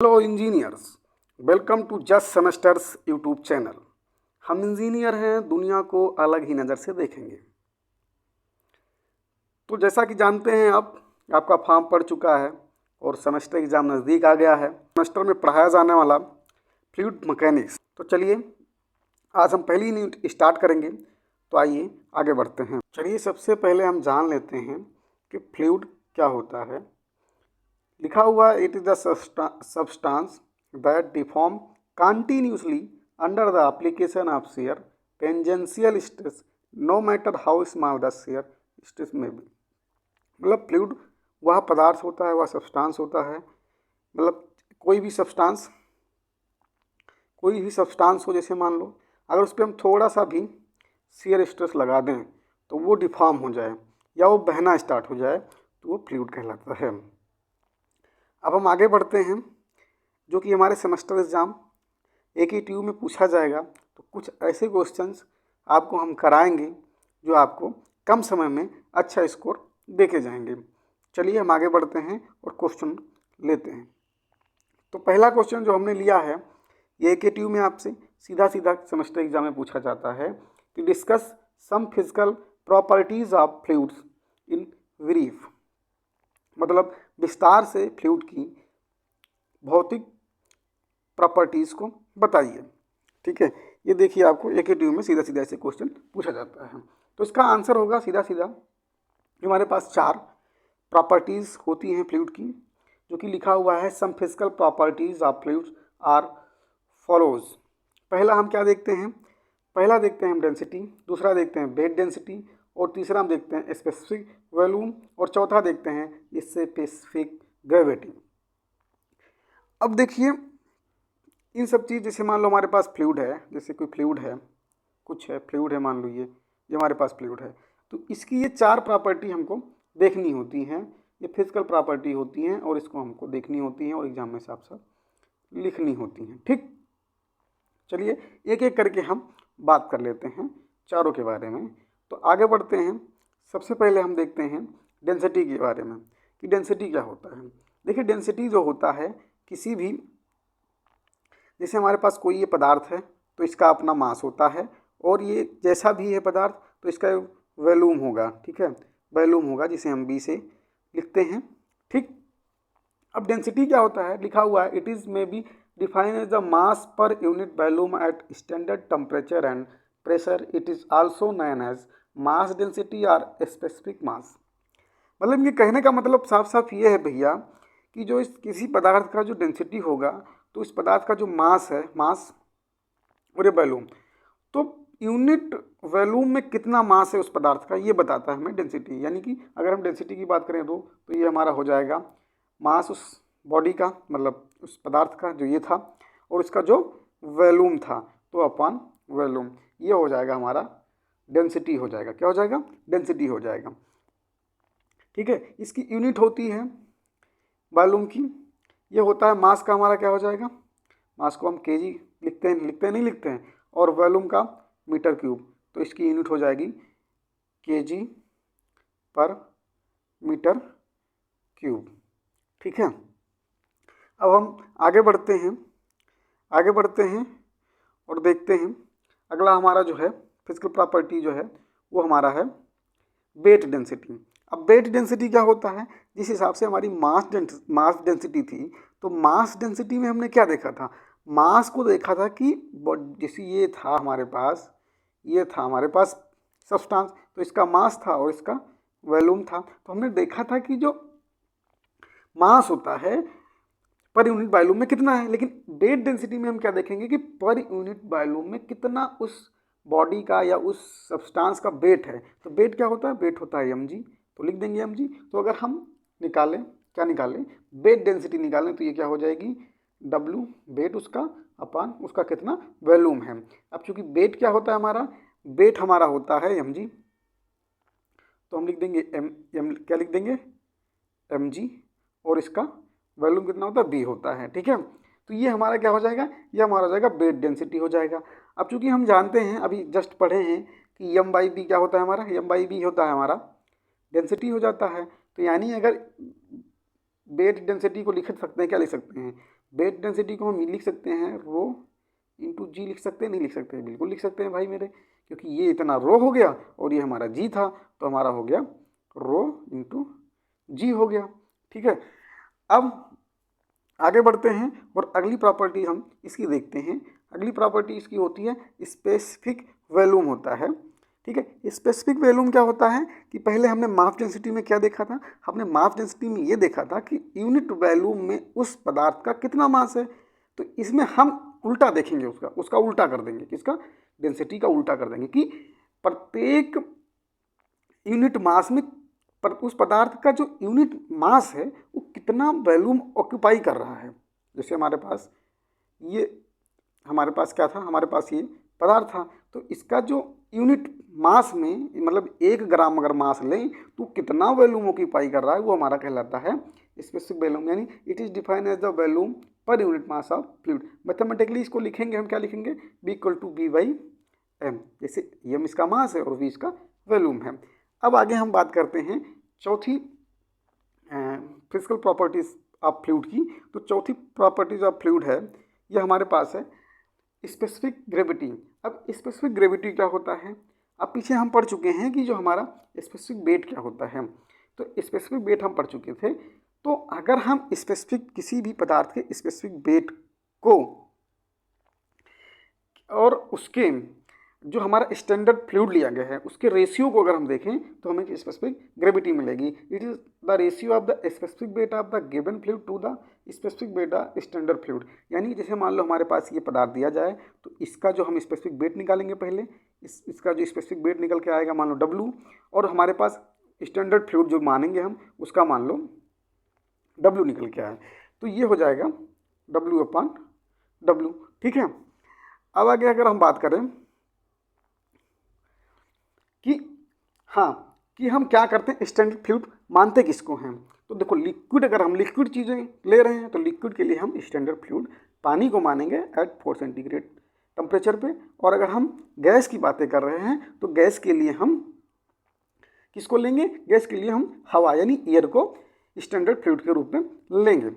Hello engineers, welcome to Just Semesters YouTube channel. हम engineer हैं, दुनिया को अलग ही नज़र से देखेंगे। तो जैसा कि जानते हैं आप, आपका फॉर्म पड़ चुका है और सेमेस्टर एग्ज़ाम नज़दीक आ गया है। सेमेस्टर में पढ़ाया जाने वाला फ्लूइड मैकेनिक्स। तो चलिए आज हम पहली यूनिट स्टार्ट करेंगे। तो आइए आगे बढ़ते हैं। चलिए सबसे पहले हम जान लेते हैं कि फ्लूइड क्या होता है। लिखा हुआ it is the substance that deform continuously under the application of shear tangential stress no matter how small the shear stress may be। मतलब फ्लूइड वह पदार्थ होता है, वह सब्सटेंस होता है, मतलब कोई भी सब्सटेंस हो, जैसे मान लो अगर उस पर हम थोड़ा सा भी shear स्ट्रेस लगा दें तो वो डिफॉर्म हो जाए या वो बहना स्टार्ट हो जाए तो वो फ्लूइड कहलाता है। अब हम आगे बढ़ते हैं, जो कि हमारे सेमेस्टर एग्ज़ाम AKTU में पूछा जाएगा। तो कुछ ऐसे क्वेश्चंस आपको हम कराएंगे जो आपको कम समय में अच्छा स्कोर देके जाएंगे। चलिए हम आगे बढ़ते हैं और क्वेश्चन लेते हैं। तो पहला क्वेश्चन जो हमने लिया है ये AKTU में आपसे सीधा सेमेस्टर एग्जाम में पूछा जाता है कि discuss some physical properties of fluids in brief. मतलब विस्तार से फ्लूइड की भौतिक प्रॉपर्टीज़ को बताइए। ठीक है, ये देखिए आपको AKTU में सीधा ऐसे क्वेश्चन पूछा जाता है। तो इसका आंसर होगा सीधा हमारे पास 4 प्रॉपर्टीज़ होती हैं फ्लूइड की, जो कि लिखा हुआ है some physical properties of fluids are follows. पहला हम क्या देखते हैं? पहला देखते हैं हम डेंसिटी, दूसरा देखते हैं बेड डेंसिटी, और तीसरा हम देखते हैं स्पेसिफिक वॉल्यूम, और चौथा देखते हैं स्पेसिफिक ग्रेविटी। अब देखिए इन सब चीज़, जैसे मान लो हमारे पास फ्लूइड है, जैसे कोई फ्लूइड है, कुछ है फ्लूइड है, मान लो ये हमारे पास फ्लूइड है, तो इसकी ये 4 प्रॉपर्टी हमको देखनी होती हैं। ये फिजिकल प्रॉपर्टी होती हैं और इसको हमको देखनी होती हैं और एग्जाम में साफ साफ लिखनी होती हैं। ठीक, चलिए एक एक करके हम बात कर लेते हैं चारों के बारे में। तो आगे बढ़ते हैं। सबसे पहले हम देखते हैं डेंसिटी के बारे में कि डेंसिटी क्या होता है। देखिए डेंसिटी जो होता है किसी भी, जैसे हमारे पास कोई ये पदार्थ है तो इसका अपना मास होता है, और ये जैसा भी है पदार्थ तो इसका वॉल्यूम होगा। ठीक है, वॉल्यूम होगा जिसे हम V से लिखते हैं। ठीक, अब डेंसिटी क्या होता है? लिखा हुआ है it is may be defined as the mass per unit volume at standard temperature and pressure. It is also known as mass density और स्पेसिफिक मास। मतलब ये कहने का मतलब साफ ये है भैया कि जो इस किसी पदार्थ का जो डेंसिटी होगा तो इस पदार्थ का जो मास है, मास और वॉल्यूम, तो यूनिट वॉल्यूम में कितना मास है उस पदार्थ का, ये बताता है हमें डेंसिटी। यानी कि अगर हम डेंसिटी की बात करें तो ये हमारा हो जाएगा मास उस बॉडी का, मतलब उस पदार्थ का जो ये था, और उसका जो वॉल्यूम था तो अपॉन वॉल्यूम, ये हो जाएगा हमारा डेंसिटी हो जाएगा। क्या हो जाएगा? डेंसिटी हो जाएगा। ठीक है, इसकी यूनिट होती है वॉल्यूम की, ये होता है मास का हमारा क्या हो जाएगा? मास को हम केजी लिखते हैं, और वॉल्यूम का मीटर क्यूब, तो इसकी यूनिट हो जाएगी केजी पर मीटर क्यूब। ठीक है, अब हम आगे बढ़ते हैं और देखते हैं अगला हमारा जो है फिजिकल प्रॉपर्टी जो है वो हमारा है वेट डेंसिटी। अब वेट डेंसिटी क्या होता है? जिस हिसाब से हमारी मास डेंसिटी थी, तो मास डेंसिटी में हमने क्या देखा था? मास को देखा था कि जैसे ये था हमारे पास, ये था हमारे पास सब्सटेंस, तो इसका मास था और इसका वॉल्यूम था। तो हमने देखा था कि जो मास होता है पर यूनिट वॉल्यूम में कितना है, लेकिन वेट डेंसिटी में हम क्या देखेंगे कि पर यूनिट वॉल्यूम में कितना उस बॉडी का या उस सब्सटेंस का वेट है। तो वेट क्या होता है? वेट होता है mg, तो लिख देंगे mg। तो अगर हम निकालें, क्या निकालें? वेट डेंसिटी निकालें, तो ये क्या हो जाएगी? W वेट उसका अपान उसका कितना वॉल्यूम है। अब चूंकि वेट क्या होता है हमारा? वेट हमारा होता है mg, तो हम लिख देंगे क्या लिख देंगे? mg, और इसका वॉल्यूम कितना होता है? V होता है। ठीक है, तो ये हमारा क्या हो जाएगा? ये हमारा हो जाएगा वेट डेंसिटी हो जाएगा। अब चूंकि हम जानते हैं, अभी जस्ट पढ़े हैं कि m/v क्या होता है हमारा? m/v होता है हमारा डेंसिटी हो जाता है। तो यानी अगर वेट डेंसिटी को लिख सकते हैं, क्या लिख सकते हैं? बेड डेंसिटी को हम लिख सकते हैं रो इंटू जी, लिख सकते हैं नहीं लिख सकते हैं? बिल्कुल लिख सकते हैं भाई मेरे, क्योंकि ये इतना रो हो गया और ये हमारा जी था, तो हमारा हो गया रो इंटू जी हो गया। ठीक है, अब आगे बढ़ते हैं और अगली प्रॉपर्टी हम इसकी देखते हैं। अगली प्रॉपर्टी इसकी होती है स्पेसिफिक वॉल्यूम होता है। ठीक है, स्पेसिफिक वॉल्यूम क्या होता है कि पहले हमने मास डेंसिटी में क्या देखा था, हमने मास डेंसिटी में ये देखा था कि यूनिट वॉल्यूम में उस पदार्थ का कितना मास है। तो इसमें हम उल्टा देखेंगे, उसका उल्टा कर देंगे, किसका, डेंसिटी का उल्टा कर देंगे कि प्रत्येक यूनिट मास में पर उस पदार्थ का जो यूनिट मास है वो कितना वॉल्यूम ऑक्यूपाई कर रहा है। जैसे हमारे पास क्या था, हमारे पास ये पदार्थ था, तो इसका जो यूनिट मास में मतलब 1 ग्राम अगर मास लें तो कितना वॉल्यूम ऑक्यूपाई कर रहा है, वो हमारा कहलाता है स्पेसिफिक वॉल्यूम, यानी it is defined as the volume per unit mass of fluid. Mathematically इसको लिखेंगे हम, क्या लिखेंगे, B = V/m, जैसे m इसका मास है और v इसका वॉल्यूम है। अब आगे हम बात करते हैं चौथी फिजिकल प्रॉपर्टीज ऑफ फ्लूइड की। तो चौथी प्रॉपर्टीज ऑफ फ्लूइड है, ये हमारे पास है स्पेसिफिक ग्रेविटी। अब स्पेसिफिक ग्रेविटी क्या होता है, अब पीछे हम पढ़ चुके हैं कि जो हमारा स्पेसिफिक वेट क्या होता है, तो स्पेसिफिक वेट हम पढ़ चुके थे। तो अगर हम स्पेसिफिक किसी भी पदार्थ के स्पेसिफिक वेट को और उसके जो हमारा स्टैंडर्ड फ्लूइड लिया गया है उसके रेशियो को अगर हम देखें तो हमें स्पेसिफिक ग्रेविटी मिलेगी। It is the ratio of the specific weight of the given fluid to the specific weight of standard fluid. यानी जैसे मान लो हमारे पास ये पदार्थ दिया जाए तो इसका जो हम स्पेसिफिक वेट निकालेंगे पहले, इसका जो स्पेसिफिक वेट निकल के आएगा मान लो W, और हमारे पास स्टैंडर्ड फ्लूइड जो मानेंगे हम उसका मान लो W निकल के आए, तो ये हो जाएगा W/W। ठीक है, अब आगे अगर हम बात करें कि कि हम क्या करते हैं, स्टैंडर्ड फ्लूइड मानते किसको हैं। तो देखो लिक्विड, अगर हम लिक्विड चीज़ें ले रहे हैं तो लिक्विड के लिए हम स्टैंडर्ड फ्लूइड पानी को मानेंगे एट 4 सेंटीग्रेड टेम्परेचर पे, और अगर हम गैस की बातें कर रहे हैं तो गैस के लिए हम किसको लेंगे, गैस के लिए हम हवा यानी एयर को स्टैंडर्ड फ्लूइड के रूप में लेंगे।